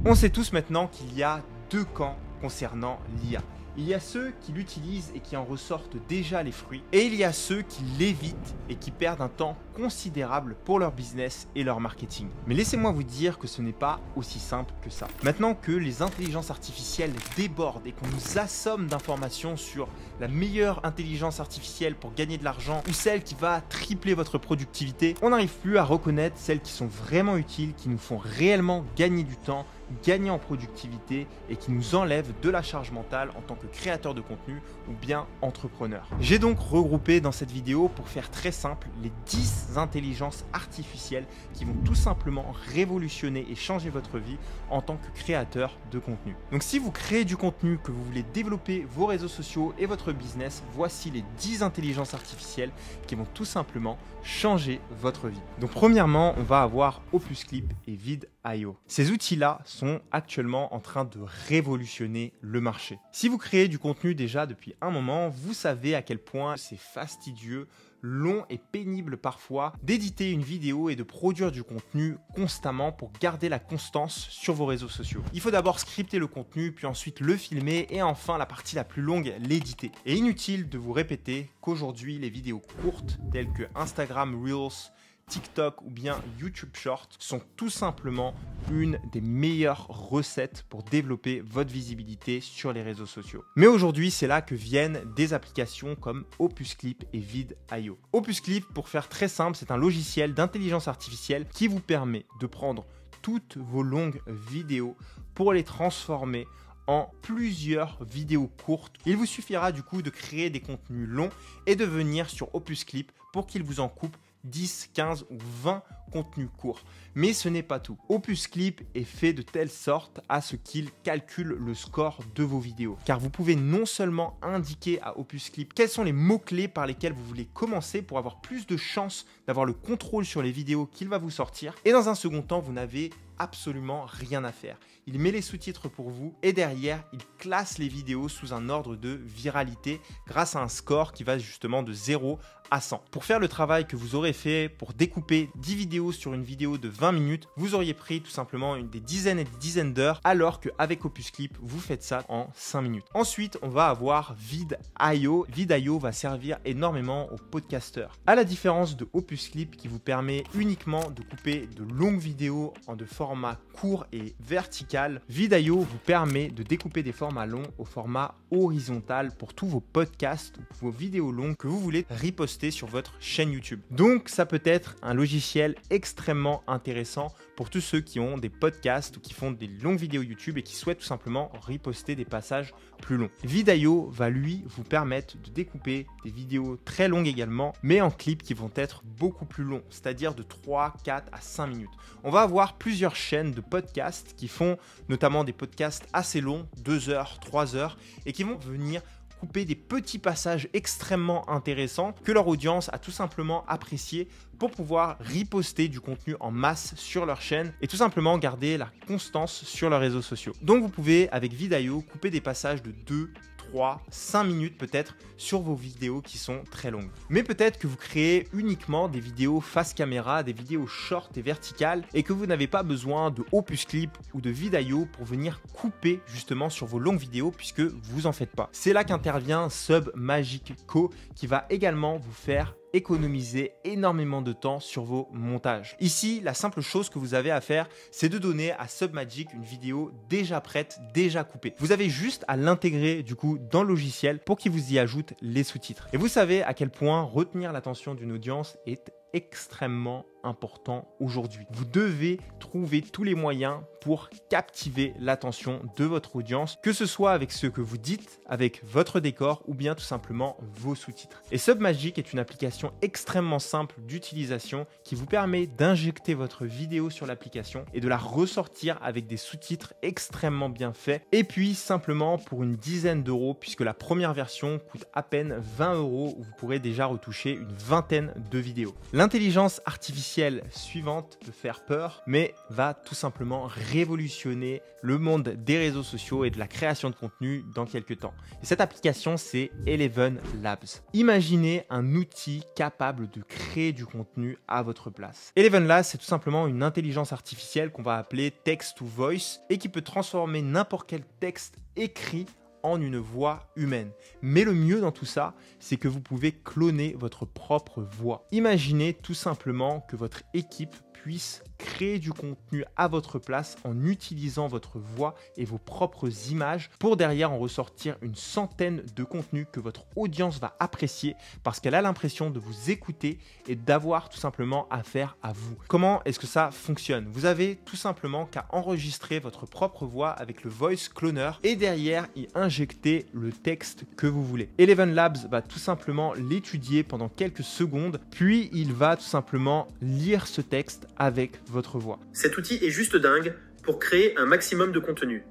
On sait tous maintenant qu'il y a deux camps concernant l'IA. Il y a ceux qui l'utilisent et qui en ressortent déjà les fruits, et il y a ceux qui l'évitent et qui perdent un temps considérable pour leur business et leur marketing. Mais laissez-moi vous dire que ce n'est pas aussi simple que ça. Maintenant que les intelligences artificielles débordent et qu'on nous assomme d'informations sur la meilleure intelligence artificielle pour gagner de l'argent ou celle qui va tripler votre productivité, on n'arrive plus à reconnaître celles qui sont vraiment utiles, qui nous font réellement gagner du temps, gagner en productivité et qui nous enlèvent de la charge mentale en tant que créateur de contenu ou bien entrepreneur. J'ai donc regroupé dans cette vidéo, pour faire très simple, les 10 intelligences artificielles qui vont tout simplement révolutionner et changer votre vie en tant que créateur de contenu. Donc si vous créez du contenu, que vous voulez développer vos réseaux sociaux et votre business, voici les 10 intelligences artificielles qui vont tout simplement changer votre vie. Donc premièrement, on va avoir OpusClip et Vid.io. Ces outils-là sont actuellement en train de révolutionner le marché. Si vous créez du contenu déjà depuis un moment, vous savez à quel point c'est fastidieux, long et pénible parfois d'éditer une vidéo et de produire du contenu constamment pour garder la constance sur vos réseaux sociaux. Il faut d'abord scripter le contenu, puis ensuite le filmer et enfin la partie la plus longue, l'éditer. Et inutile de vous répéter qu'aujourd'hui les vidéos courtes telles que Instagram Reels, TikTok ou bien YouTube Short sont tout simplement une des meilleures recettes pour développer votre visibilité sur les réseaux sociaux. Mais aujourd'hui, c'est là que viennent des applications comme OpusClip et Vid.io. OpusClip, pour faire très simple, c'est un logiciel d'intelligence artificielle qui vous permet de prendre toutes vos longues vidéos pour les transformer en plusieurs vidéos courtes. Il vous suffira du coup de créer des contenus longs et de venir sur OpusClip pour qu'il vous en coupe 10, 15 ou 20 contenus courts. Mais ce n'est pas tout. OpusClip est fait de telle sorte à ce qu'il calcule le score de vos vidéos. Car vous pouvez non seulement indiquer à OpusClip quels sont les mots-clés par lesquels vous voulez commencer pour avoir plus de chances d'avoir le contrôle sur les vidéos qu'il va vous sortir. Et dans un second temps, vous n'avez absolument rien à faire. Il met les sous-titres pour vous et derrière, il classe les vidéos sous un ordre de viralité grâce à un score qui va justement de 0 à 100. Pour faire le travail que vous aurez fait pour découper 10 vidéos sur une vidéo de 20 minutes, vous auriez pris tout simplement des dizaines et des dizaines d'heures, alors qu'avec OpusClip, vous faites ça en 5 minutes. Ensuite, on va avoir Vid.io. Vid.io va servir énormément aux podcasteurs. À la différence de OpusClip qui vous permet uniquement de couper de longues vidéos en de format court et vertical, Vid.io vous permet de découper des formats longs au format horizontal pour tous vos podcasts ou vos vidéos longues que vous voulez riposter sur votre chaîne YouTube. Donc ça peut être un logiciel extrêmement intéressant pour tous ceux qui ont des podcasts ou qui font des longues vidéos YouTube et qui souhaitent tout simplement riposter des passages plus longs. Vid.io va lui vous permettre de découper des vidéos très longues également, mais en clips qui vont être beaucoup plus longs, c'est-à-dire de 3, 4 à 5 minutes. On va avoir plusieurs chaînes de podcasts qui font notamment des podcasts assez longs, 2 heures, 3 heures, et qui vont venir couper des petits passages extrêmement intéressants que leur audience a tout simplement apprécié pour pouvoir riposter du contenu en masse sur leur chaîne et tout simplement garder la constance sur leurs réseaux sociaux. Donc vous pouvez avec Vid.io couper des passages de 2, 3, 5 minutes peut-être sur vos vidéos qui sont très longues. Mais peut-être que vous créez uniquement des vidéos face caméra, des vidéos short et verticales et que vous n'avez pas besoin de OpusClip ou de Vid.io pour venir couper justement sur vos longues vidéos puisque vous en faites pas. C'est là qu'intervient Submagic Co qui va également vous faire économiser énormément de temps sur vos montages. Ici, la simple chose que vous avez à faire, c'est de donner à Submagic une vidéo déjà prête, déjà coupée. Vous avez juste à l'intégrer du coup dans le logiciel pour qu'il vous y ajoute les sous-titres. Et vous savez à quel point retenir l'attention d'une audience est extrêmement important aujourd'hui. Vous devez trouver tous les moyens pour captiver l'attention de votre audience, que ce soit avec ce que vous dites, avec votre décor ou bien tout simplement vos sous-titres. Et Submagic est une application extrêmement simple d'utilisation qui vous permet d'injecter votre vidéo sur l'application et de la ressortir avec des sous-titres extrêmement bien faits. Et puis simplement pour une dizaine d'euros, puisque la première version coûte à peine 20 euros, où vous pourrez déjà retoucher une vingtaine de vidéos. L'intelligence artificielle suivante peut faire peur, mais va tout simplement révolutionner le monde des réseaux sociaux et de la création de contenu dans quelques temps. Et cette application, c'est Eleven Labs. Imaginez un outil capable de créer du contenu à votre place. Eleven Labs, c'est tout simplement une intelligence artificielle qu'on va appeler text to voice et qui peut transformer n'importe quel texte écrit en une voix humaine. Mais le mieux dans tout ça, c'est que vous pouvez cloner votre propre voix. Imaginez tout simplement que votre équipe puisse créer du contenu à votre place en utilisant votre voix et vos propres images pour derrière en ressortir une centaine de contenus que votre audience va apprécier parce qu'elle a l'impression de vous écouter et d'avoir tout simplement affaire à vous. Comment est-ce que ça fonctionne? Vous avez tout simplement qu'à enregistrer votre propre voix avec le Voice Cloner et derrière y injecter le texte que vous voulez. Eleven Labs va tout simplement l'étudier pendant quelques secondes, puis il va tout simplement lire ce texte avec votre voix. Cet outil est juste dingue pour créer un maximum de contenu.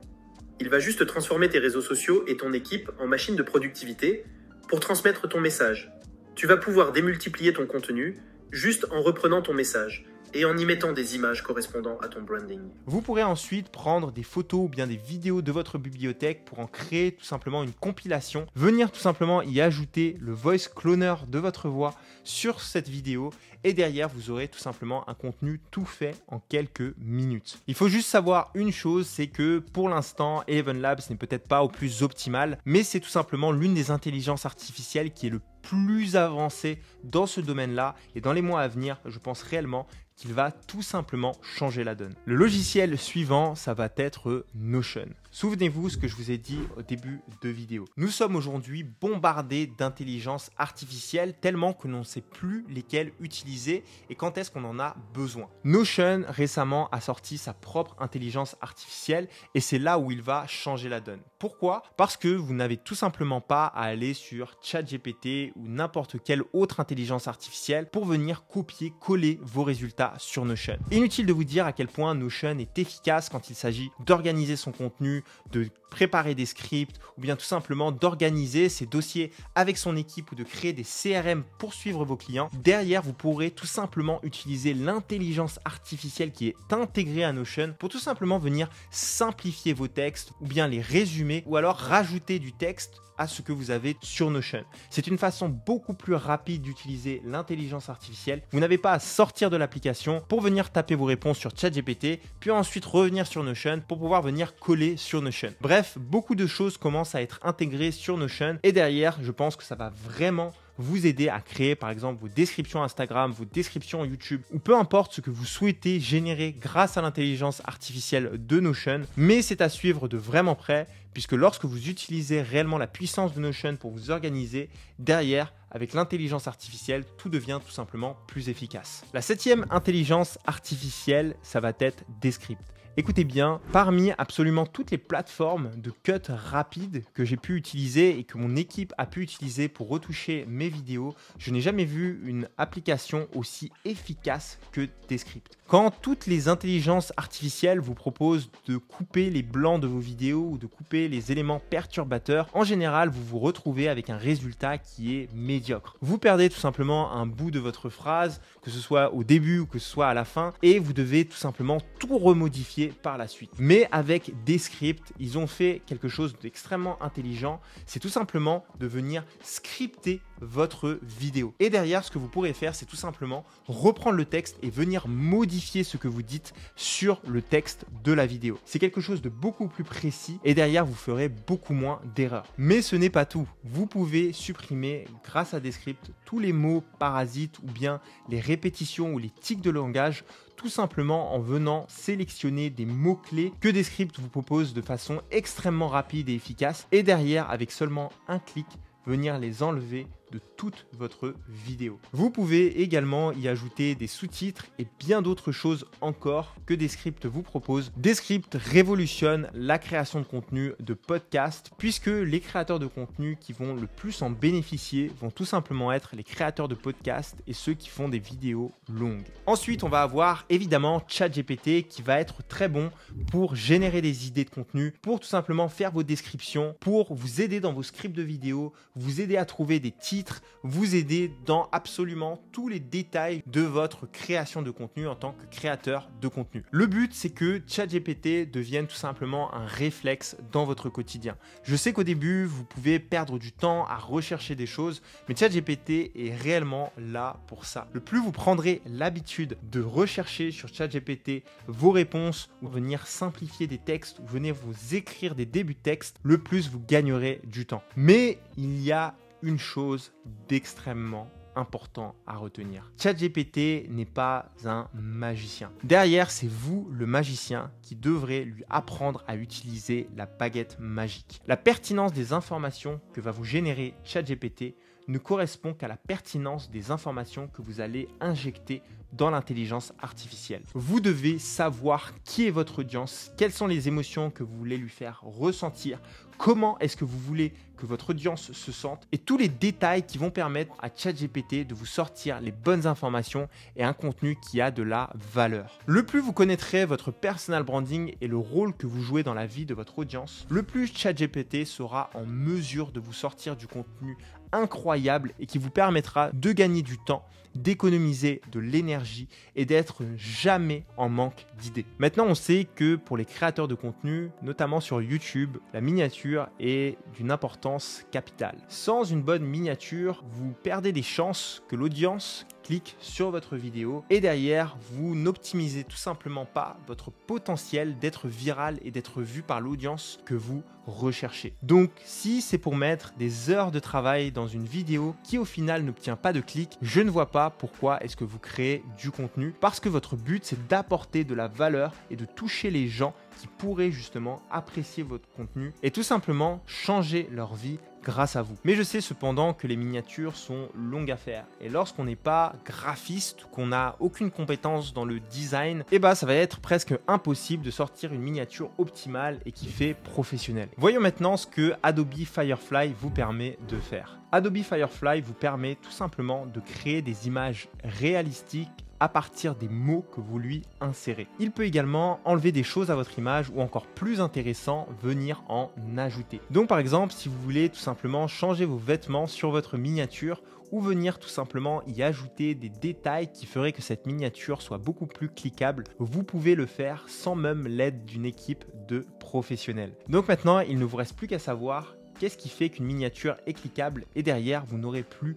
Il va juste transformer tes réseaux sociaux et ton équipe en machine de productivité pour transmettre ton message. Tu vas pouvoir démultiplier ton contenu juste en reprenant ton message et en y mettant des images correspondant à ton branding. Vous pourrez ensuite prendre des photos ou bien des vidéos de votre bibliothèque pour en créer tout simplement une compilation, venir tout simplement y ajouter le voice cloner de votre voix sur cette vidéo et derrière vous aurez tout simplement un contenu tout fait en quelques minutes. Il faut juste savoir une chose, c'est que pour l'instant Eleven Labs n'est peut-être pas au plus optimal, mais c'est tout simplement l'une des intelligences artificielles qui est le plus avancée dans ce domaine-là et dans les mois à venir, je pense réellement qu'il va tout simplement changer la donne. Le logiciel suivant, ça va être Notion. Souvenez-vous ce que je vous ai dit au début de vidéo. Nous sommes aujourd'hui bombardés d'intelligence artificielle tellement que l'on ne sait plus lesquelles utiliser et quand est-ce qu'on en a besoin. Notion récemment a sorti sa propre intelligence artificielle et c'est là où il va changer la donne. Pourquoi? Parce que vous n'avez tout simplement pas à aller sur ChatGPT ou n'importe quelle autre intelligence artificielle pour venir copier-coller vos résultats sur Notion. Inutile de vous dire à quel point Notion est efficace quand il s'agit d'organiser son contenu, de préparer des scripts ou bien tout simplement d'organiser ses dossiers avec son équipe ou de créer des CRM pour suivre vos clients. Derrière, vous pourrez tout simplement utiliser l'intelligence artificielle qui est intégrée à Notion pour tout simplement venir simplifier vos textes ou bien les résumer ou alors rajouter du texte à ce que vous avez sur Notion. C'est une façon beaucoup plus rapide d'utiliser l'intelligence artificielle. Vous n'avez pas à sortir de l'application pour venir taper vos réponses sur ChatGPT, puis ensuite revenir sur Notion pour pouvoir venir coller sur Notion. Bref, beaucoup de choses commencent à être intégrées sur Notion et derrière, je pense que ça va vraiment vous aider à créer par exemple vos descriptions Instagram, vos descriptions YouTube ou peu importe ce que vous souhaitez générer grâce à l'intelligence artificielle de Notion. Mais c'est à suivre de vraiment près puisque lorsque vous utilisez réellement la puissance de Notion pour vous organiser, derrière, avec l'intelligence artificielle, tout devient tout simplement plus efficace. La 7e intelligence artificielle, ça va être Descript. Écoutez bien, parmi absolument toutes les plateformes de cut rapide que j'ai pu utiliser et que mon équipe a pu utiliser pour retoucher mes vidéos, je n'ai jamais vu une application aussi efficace que Descript. Quand toutes les intelligences artificielles vous proposent de couper les blancs de vos vidéos ou de couper les éléments perturbateurs, en général, vous vous retrouvez avec un résultat qui est médiocre. Vous perdez tout simplement un bout de votre phrase, que ce soit au début ou que ce soit à la fin, et vous devez tout simplement tout remodifier par la suite. Mais avec Descript, ils ont fait quelque chose d'extrêmement intelligent, c'est tout simplement de venir scripter votre vidéo. Et derrière, ce que vous pourrez faire, c'est tout simplement reprendre le texte et venir modifier ce que vous dites sur le texte de la vidéo. C'est quelque chose de beaucoup plus précis et derrière, vous ferez beaucoup moins d'erreurs. Mais ce n'est pas tout. Vous pouvez supprimer, grâce à Descript, tous les mots parasites ou bien les répétitions ou les tics de langage, tout simplement en venant sélectionner des mots-clés que Descript vous propose de façon extrêmement rapide et efficace et derrière, avec seulement un clic, venir les enlever de toute votre vidéo. Vous pouvez également y ajouter des sous-titres et bien d'autres choses encore que Descript vous propose. Descript révolutionne la création de contenu de podcast puisque les créateurs de contenu qui vont le plus en bénéficier vont tout simplement être les créateurs de podcasts et ceux qui font des vidéos longues. Ensuite, on va avoir évidemment ChatGPT qui va être très bon pour générer des idées de contenu, pour tout simplement faire vos descriptions, pour vous aider dans vos scripts de vidéos, vous aider à trouver des titres titres vous aider dans absolument tous les détails de votre création de contenu en tant que créateur de contenu. Le but, c'est que ChatGPT devienne tout simplement un réflexe dans votre quotidien. Je sais qu'au début, vous pouvez perdre du temps à rechercher des choses, mais ChatGPT est réellement là pour ça. Le plus vous prendrez l'habitude de rechercher sur ChatGPT vos réponses ou venir simplifier des textes ou venir vous écrire des débuts de texte, le plus vous gagnerez du temps. Mais il y a une chose d'extrêmement important à retenir. ChatGPT n'est pas un magicien. Derrière, c'est vous, le magicien, qui devrez lui apprendre à utiliser la baguette magique. La pertinence des informations que va vous générer ChatGPT ne correspond qu'à la pertinence des informations que vous allez injecter dans l'intelligence artificielle. Vous devez savoir qui est votre audience, quelles sont les émotions que vous voulez lui faire ressentir, comment est-ce que vous voulez que votre audience se sente et tous les détails qui vont permettre à ChatGPT de vous sortir les bonnes informations et un contenu qui a de la valeur. Le plus vous connaîtrez votre personal branding et le rôle que vous jouez dans la vie de votre audience, le plus ChatGPT sera en mesure de vous sortir du contenu incroyable et qui vous permettra de gagner du temps, d'économiser de l'énergie et d'être jamais en manque d'idées. Maintenant, on sait que pour les créateurs de contenu, notamment sur YouTube, la miniature est d'une importance capitale. Sans une bonne miniature, vous perdez des chances que l'audience clique sur votre vidéo et derrière, vous n'optimisez tout simplement pas votre potentiel d'être viral et d'être vu par l'audience que vous recherchez. Donc, si c'est pour mettre des heures de travail dans une vidéo qui au final n'obtient pas de clics, je ne vois pas pourquoi est-ce que vous créez du contenu, parce que votre but c'est d'apporter de la valeur et de toucher les gens qui pourraient justement apprécier votre contenu et tout simplement changer leur vie grâce à vous. Mais je sais cependant que les miniatures sont longues à faire et lorsqu'on n'est pas graphiste, qu'on n'a aucune compétence dans le design, ça va être presque impossible de sortir une miniature optimale et qui fait professionnel. Voyons maintenant ce que Adobe Firefly vous permet de faire. Adobe Firefly vous permet tout simplement de créer des images réalistiques à partir des mots que vous lui insérez. Il peut également enlever des choses à votre image ou encore plus intéressant, venir en ajouter. Donc par exemple, si vous voulez tout simplement changer vos vêtements sur votre miniature ou venir tout simplement y ajouter des détails qui feraient que cette miniature soit beaucoup plus cliquable, vous pouvez le faire sans même l'aide d'une équipe de professionnels. Donc maintenant, il ne vous reste plus qu'à savoir qu'est-ce qui fait qu'une miniature est cliquable et derrière, vous n'aurez plus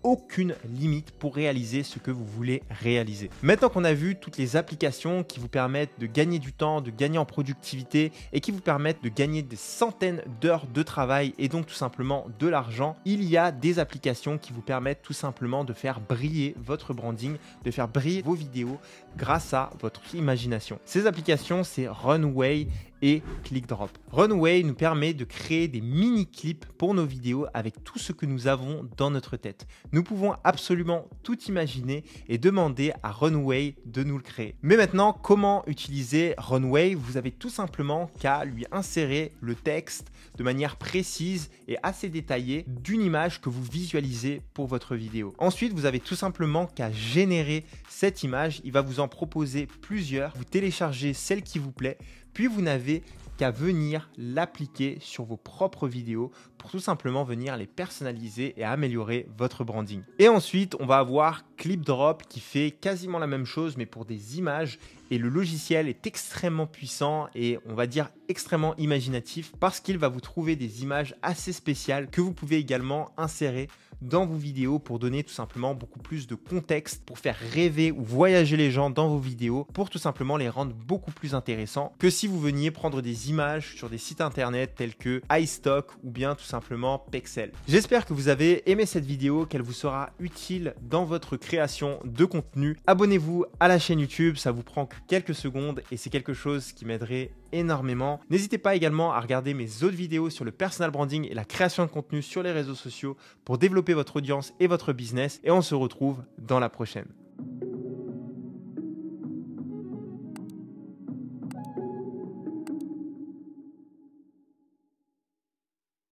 aucune limite pour réaliser ce que vous voulez réaliser. Maintenant qu'on a vu toutes les applications qui vous permettent de gagner du temps, de gagner en productivité et qui vous permettent de gagner des centaines d'heures de travail et donc tout simplement de l'argent, il y a des applications qui vous permettent tout simplement de faire briller votre branding, de faire briller vos vidéos grâce à votre imagination. Ces applications, c'est Runway et ClickDrop. Runway nous permet de créer des mini-clips pour nos vidéos avec tout ce que nous avons dans notre tête. Nous pouvons absolument tout imaginer et demander à Runway de nous le créer. Mais maintenant, comment utiliser Runway? Vous avez tout simplement qu'à lui insérer le texte de manière précise et assez détaillée d'une image que vous visualisez pour votre vidéo. Ensuite, vous avez tout simplement qu'à générer cette image. Il va vous en proposer plusieurs. Vous téléchargez celle qui vous plaît, puis vous n'avez qu'à venir l'appliquer sur vos propres vidéos pour tout simplement venir les personnaliser et améliorer votre branding. Et ensuite, on va avoir ClipDrop qui fait quasiment la même chose mais pour des images et le logiciel est extrêmement puissant et on va dire extrêmement imaginatif parce qu'il va vous trouver des images assez spéciales que vous pouvez également insérer dans vos vidéos pour donner tout simplement beaucoup plus de contexte, pour faire rêver ou voyager les gens dans vos vidéos, pour tout simplement les rendre beaucoup plus intéressants que si vous veniez prendre des images sur des sites internet tels que iStock ou bien tout simplement Pexel. J'espère que vous avez aimé cette vidéo, qu'elle vous sera utile dans votre création de contenu. Abonnez-vous à la chaîne YouTube, ça vous prend que quelques secondes et c'est quelque chose qui m'aiderait énormément. N'hésitez pas également à regarder mes autres vidéos sur le personal branding et la création de contenu sur les réseaux sociaux pour développer votre audience et votre business et on se retrouve dans la prochaine.